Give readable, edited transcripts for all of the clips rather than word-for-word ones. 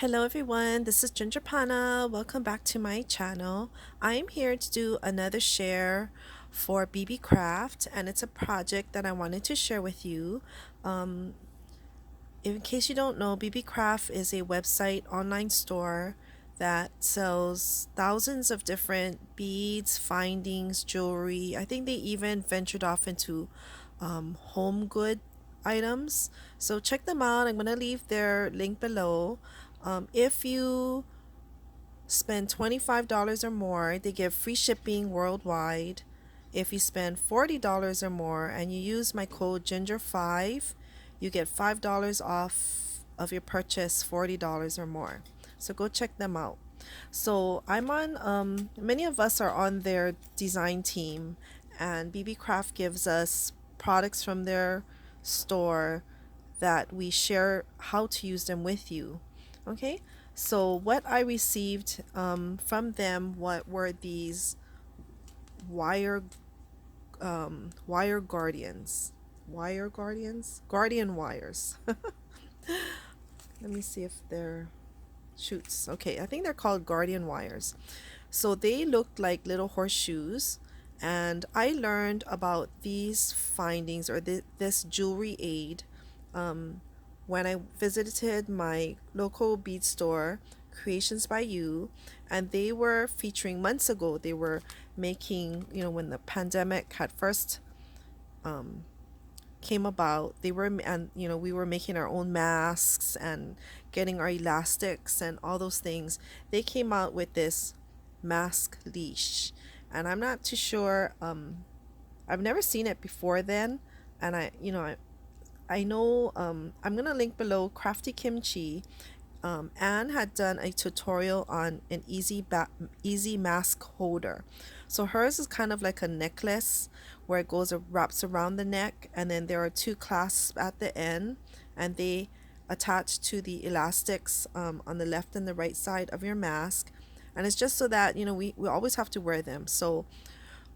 Hello everyone, this is Ginger Pana. Welcome back to my channel. I'm here to do another share for Beebeecraft, and it's a project that I wanted to share with you. Um, in case you don't know, Beebeecraft is a website online store that sells thousands of different beads, findings, jewelry. I think they even ventured off into home good items. So check them out. I'm going to leave their link below. If you spend $25 or more, they give free shipping worldwide. If you spend $40 or more and you use my code Ginger5, you get $5 off of your purchase $40 or more. So go check them out. So I'm on, many of us are on their design team, and Beebeecraft gives us products from their store that we share how to use them with you. Okay, so what I received from them, what were these wire wire guardians, guardian wires. Let me see if they're shoots. Okay, I think they're called guardian wires. So they looked like little horseshoes, and I learned about these findings or this jewelry aid um, when I visited my local bead store, Creations by You, and they were featuring months ago. They were making, when the pandemic had first um, came about, they were, and we were making our own masks and getting our elastics and all those things. They came out with this mask leash, and I'm not too sure. I've never seen it before then, and I know I'm gonna link below Crafty Kimchi. Anne had done a tutorial on an easy mask holder. So hers is kind of like a necklace where it goes wraps around the neck, and then there are two clasps at the end, and they attach to the elastics on the left and the right side of your mask. And it's just so that we always have to wear them. So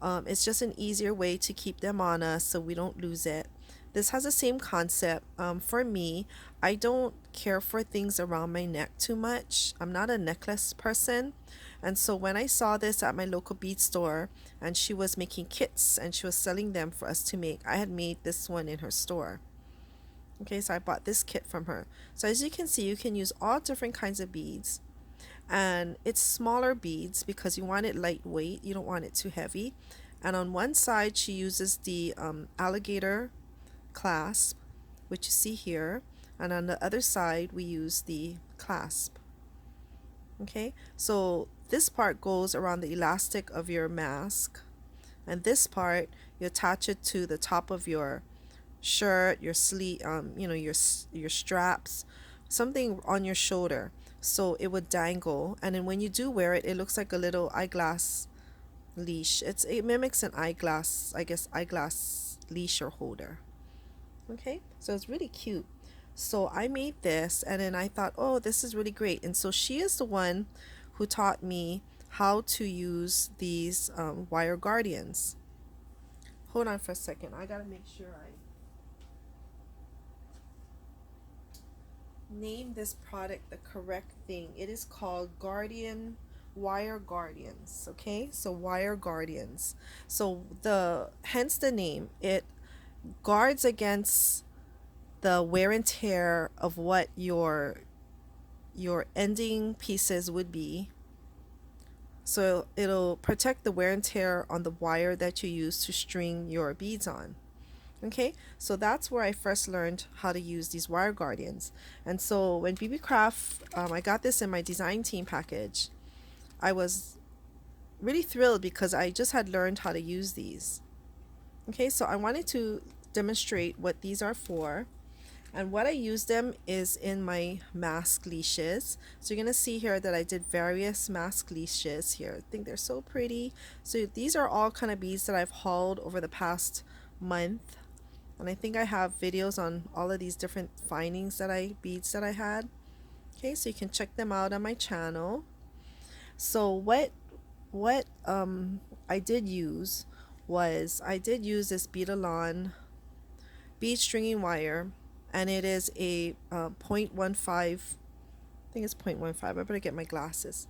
it's just an easier way to keep them on us so we don't lose it. This has the same concept. For me, I don't care for things around my neck too much. I'm not a necklace person. And so when I saw this at my local bead store, and she was making kits and she was selling them for us to make, I had made this one in her store. Okay, so I bought this kit from her. So as you can see, you can use all different kinds of beads, and it's smaller beads because you want it lightweight, you don't want it too heavy. And on one side she uses the alligator clasp, which you see here, and on the other side we use the clasp. Okay, so this part goes around the elastic of your mask, and this part you attach it to the top of your shirt, your sleeve, your straps, something on your shoulder, so it would dangle. And then when you do wear it, it looks like a little eyeglass leash. It mimics an eyeglass, I guess, eyeglass leash or holder. Okay, so it's really cute. So I made this, and then I thought, oh, this is really great. And so she is the one who taught me how to use these wire guardians. Hold on for a second, I gotta make sure I name this product the correct thing. It is called Guardian Wire Guardians. Okay, so wire guardians. So the hence the name. It guards against the wear and tear of what your ending pieces would be. So it'll protect the wear and tear on the wire that you use to string your beads on. Okay, so that's where I first learned how to use these wire guardians. And so when Beebeecraft, I got this in my design team package, I was really thrilled because I just had learned how to use these. Okay, so I wanted to demonstrate what these are for. And what I use them is in my mask leashes. So you're going to see here that I did various mask leashes here. I think they're so pretty. So these are all kind of beads that I've hauled over the past month, and I think I have videos on all of these different findings beads that I had. Okay, so you can check them out on my channel. So what I did use was I did use this Beadalon bead stringing wire, and it is a 0.15 think it's 0.15. I better get my glasses.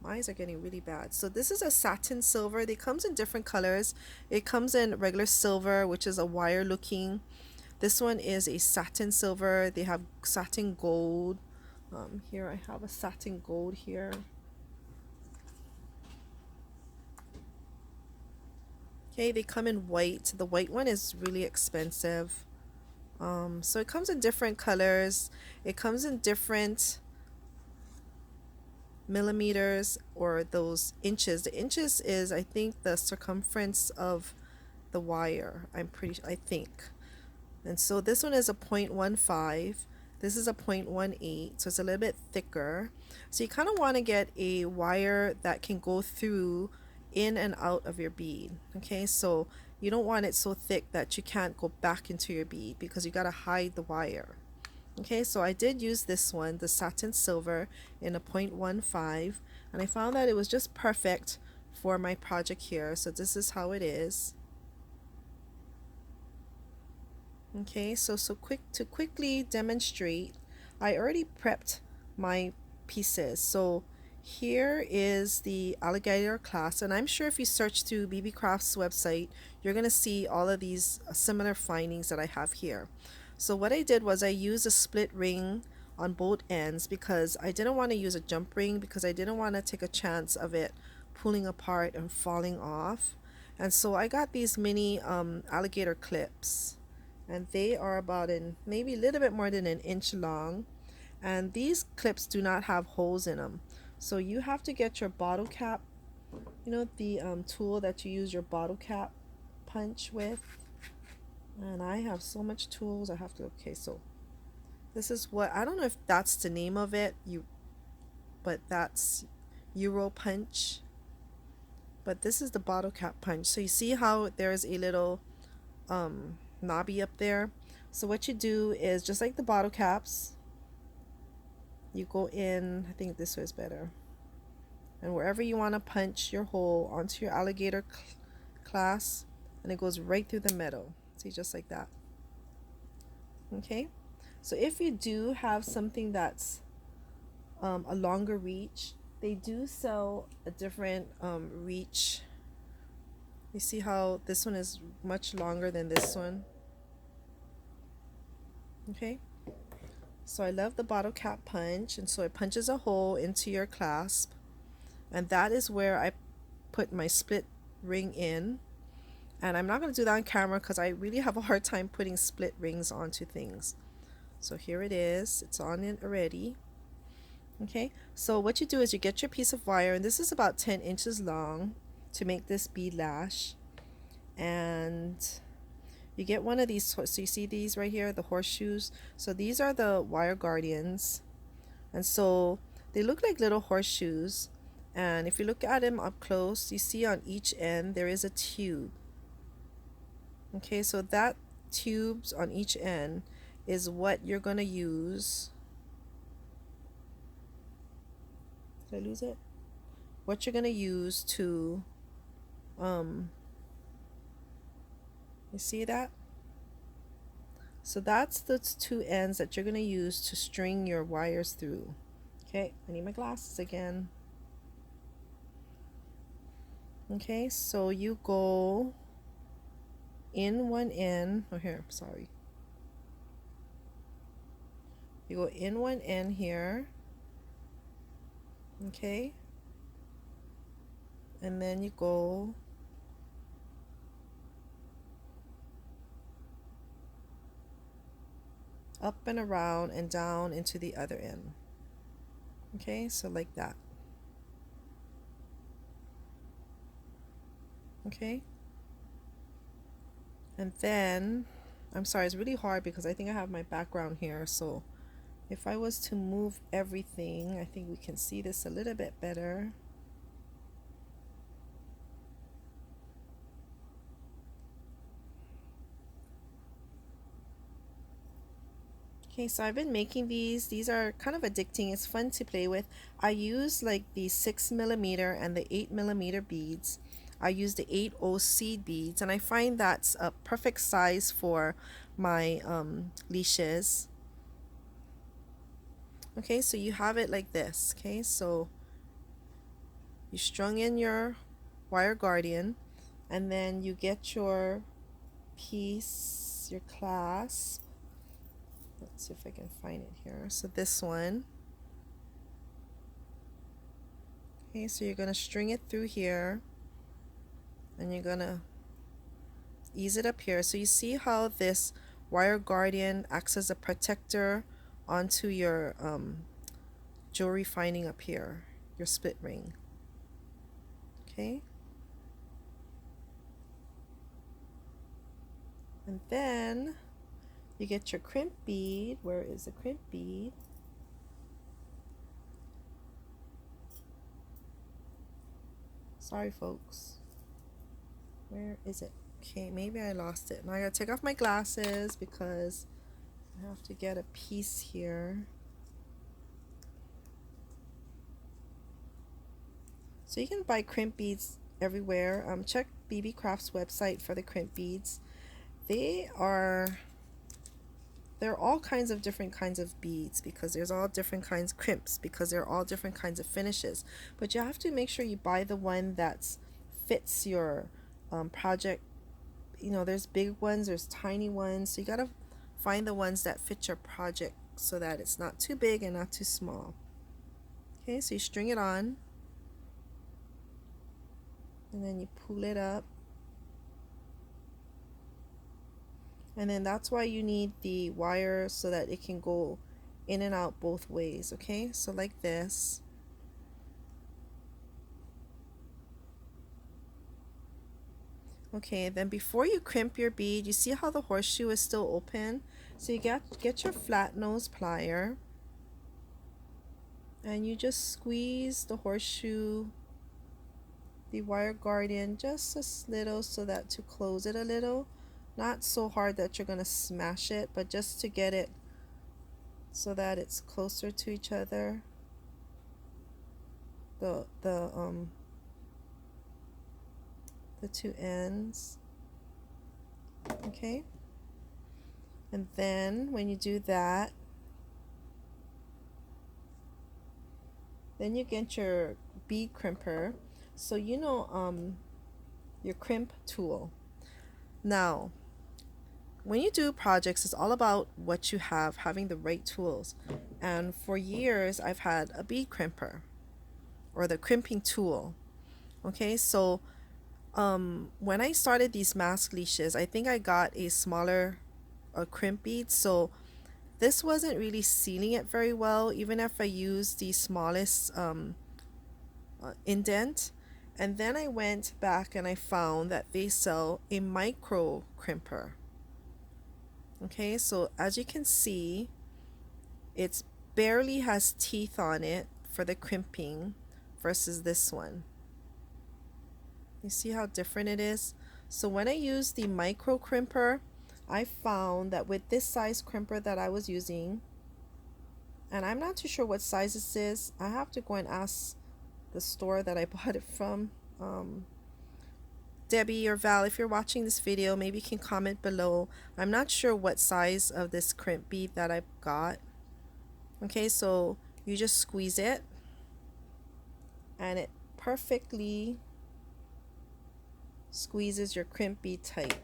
My eyes are getting really bad. So this is a satin silver. They comes in different colors. It comes in regular silver, which is a wire looking. This one is a satin silver. They have satin gold. Here I have a satin gold here. Okay, they come in white. The white one is really expensive. So it comes in different colors. It comes in different millimeters or those inches. The inches is, I think, the circumference of the wire. I think. And so this one is a 0.15. This is a 0.18, so it's a little bit thicker. So you kind of want to get a wire that can go through in and out of your bead. Okay, so you don't want it so thick that you can't go back into your bead because you got to hide the wire. Okay, so I did use this one, the satin silver, in a 0.15, and I found that it was just perfect for my project here. So this is how it is. Okay, so quickly demonstrate, I already prepped my pieces. So here is the alligator clasp, and I'm sure if you search through Beebeecraft's website, you're gonna see all of these similar findings that I have here. So what I did was I used a split ring on both ends because I didn't want to use a jump ring because I didn't want to take a chance of it pulling apart and falling off. And so I got these mini alligator clips, and they are about maybe a little bit more than an inch long, and these clips do not have holes in them, so you have to get your bottle cap, the tool that you use your bottle cap punch with. And I have so much tools I have to. Okay, so this is what, I don't know if that's the name of it, but that's Euro punch, but this is the bottle cap punch. So you see how there's a little knobby up there. So what you do is just like the bottle caps, you go in, I think this way is better, and wherever you want to punch your hole onto your alligator clasp, and it goes right through the middle. See, just like that. Okay, so if you do have something that's a longer reach, they do sell a different reach. You see how this one is much longer than this one. Okay, so I love the bottle cap punch, and so it punches a hole into your clasp, and that is where I put my split ring in. And I'm not going to do that on camera because I really have a hard time putting split rings onto things. So here it is, it's on it already. Okay, so what you do is you get your piece of wire, and this is about 10 inches long to make this bead lash, and you get one of these. So you see these right here, the horseshoes. So these are the wire guardians, and so they look like little horseshoes, and if you look at them up close, you see on each end there is a tube. Okay, so that tubes on each end is what you're gonna use. Did I lose it? What you're gonna use to you see that? So that's the two ends that you're gonna use to string your wires through. Okay, I need my glasses again. Okay, so you go in one end. Oh, here, sorry. You go in one end here. Okay, and then you go up and around and down into the other end. Okay, so like that. Okay, and then I'm sorry, it's really hard because I think I have my background here, so if I was to move everything, I think we can see this a little bit better. Okay, so I've been making these. These are kind of addicting. It's fun to play with. I use like the 6mm and the 8mm beads. I use the 8O seed beads, and I find that's a perfect size for my leashes. Okay, so you have it like this. Okay, so you strung in your wire guardian, and then you get your piece, your clasp. Let's see if I can find it here. So this one. Okay, so you're gonna string it through here, and you're gonna ease it up here. So you see how this wire guardian acts as a protector onto your jewelry finding up here, your split ring. Okay, and then you get your crimp bead. Where is the crimp bead? Sorry, folks. Where is it? Okay, maybe I lost it. Now I gotta take off my glasses because I have to get a piece here. So you can buy crimp beads everywhere. Check Beebeecraft's website for the crimp beads. They are There are all kinds of different kinds of beads because there's all different kinds of crimps because there are all different kinds of finishes. But you have to make sure you buy the one that fits your project. You know, there's big ones, there's tiny ones. So you gotta find the ones that fit your project so that it's not too big and not too small. Okay, so you string it on and then you pull it up. And then that's why you need the wire so that it can go in and out both ways. Okay, so like this. Okay, then before you crimp your bead, you see how the horseshoe is still open? So you get your flat nose plier and you just squeeze the horseshoe, the wire guardian, just a little so that to close it a little. Not so hard that you're gonna smash it, but just to get it so that it's closer to each other. The two ends. Okay, and then when you do that, then you get your bead crimper. So you know your crimp tool. Now, when you do projects, it's all about what you have, having the right tools. And for years, I've had a bead crimper or the crimping tool. Okay, so when I started these mask leashes, I think I got a smaller crimp bead. So this wasn't really sealing it very well, even if I used the smallest indent. And then I went back and I found that they sell a micro crimper. Okay, so as you can see, it barely has teeth on it for the crimping versus this one. You see how different it is? So when I used the micro crimper, I found that with this size crimper that I was using, and I'm not too sure what size this is, I have to go and ask the store that I bought it from. Debbie or Val, if you're watching this video, maybe you can comment below. I'm not sure what size of this crimp bead that I've got. Okay, so you just squeeze it and it perfectly squeezes your crimp bead tight.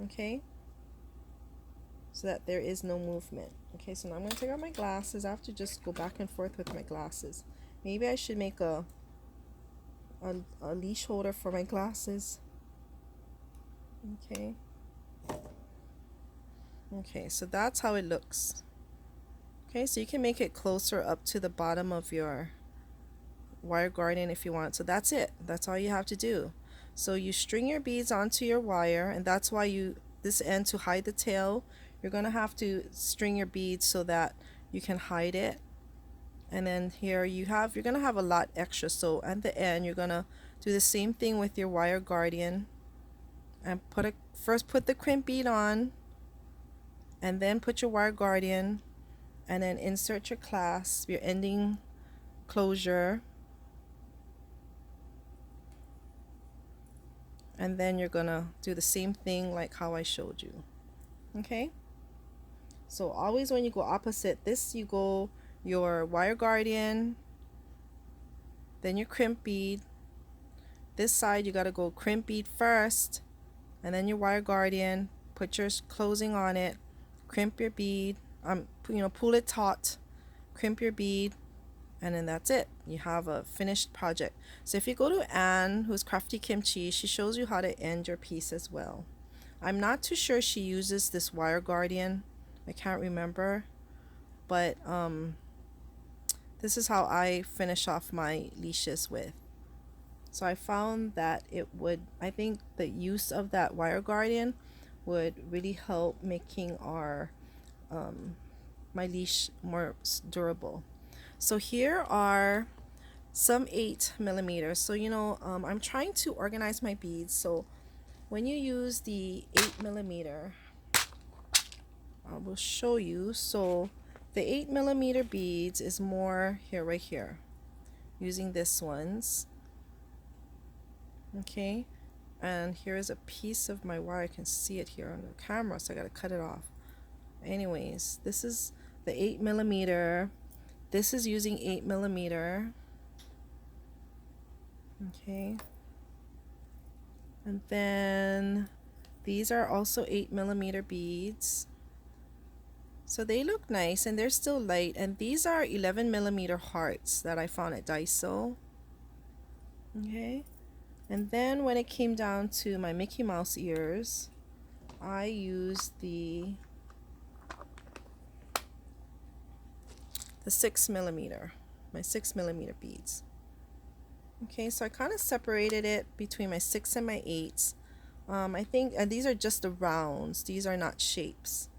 Okay, so that there is no movement. Okay, so now I'm going to take out my glasses. I have to just go back and forth with my glasses. Maybe I should make a leash holder for my glasses. Okay. Okay, so that's how it looks. Okay, so you can make it closer up to the bottom of your wire guardian if you want. So that's it. That's all you have to do. So you string your beads onto your wire, and that's why this end to hide the tail, you're gonna have to string your beads so that you can hide it. And then here you're gonna have a lot extra. So at the end, you're gonna do the same thing with your wire guardian and first put the crimp bead on, and then put your wire guardian, and then insert your clasp, your ending closure, and then you're gonna do the same thing like how I showed you. Okay, so always when you go opposite this, you go your wire guardian, then your crimp bead. This side you got to go crimp bead first, and then your wire guardian. Put your closing on it, crimp your bead, pull it taut, crimp your bead, and then that's it. You have a finished project. So if you go to Anne, who's Crafty Kimchi, she shows you how to end your piece as well. I'm not too sure she uses this wire guardian. I can't remember, but this is how I finish off my leashes with. So I found that I think the use of that wire guardian would really help making my leash more durable. So here are some 8 millimeters. So I'm trying to organize my beads. So when you use the 8 millimeter, I will show you. So the 8 millimeter beads is more here, right here, using this ones. Okay, and here is a piece of my wire. I can see it here on the camera, so I gotta cut it off. Anyways, this is the 8 millimeter. This is using 8 millimeter. Okay, and then these are also 8 millimeter beads. So they look nice and they're still light. And these are 11 millimeter hearts that I found at Daiso. Okay, and then when it came down to my Mickey Mouse ears, I used the 6 millimeter, my 6 millimeter beads. Okay, so I kind of separated it between my 6 and my 8s. I think, and these are just the rounds, these are not shapes.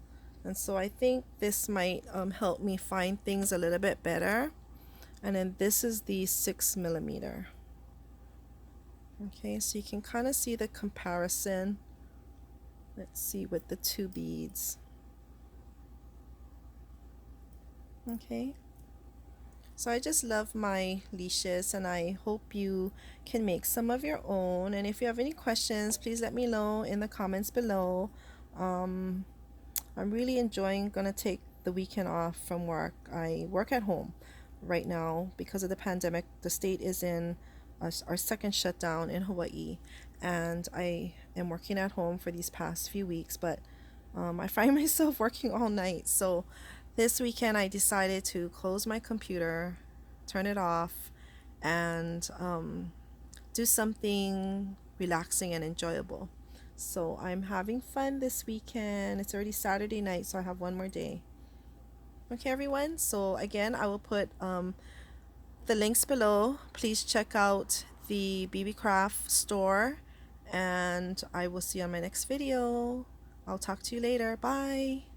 And so I think this might help me find things a little bit better. And then this is the 6 millimeter. Okay, so you can kind of see the comparison. Let's see, with the two beads. Okay, so I just love my leashes and I hope you can make some of your own. And if you have any questions, please let me know in the comments below. I'm really enjoying gonna take the weekend off from work. I work at home right now because of the pandemic. The state is in our second shutdown in Hawaii, and I am working at home for these past few weeks, but I find myself working all night. So this weekend I decided to close my computer, turn it off, and do something relaxing and enjoyable. So I'm having fun this weekend. It's already Saturday night, so I have one more day. Okay, everyone. So again, I will put the links below. Please check out the Beebeecraft store, and I will see you on my next video. I'll talk to you later. Bye.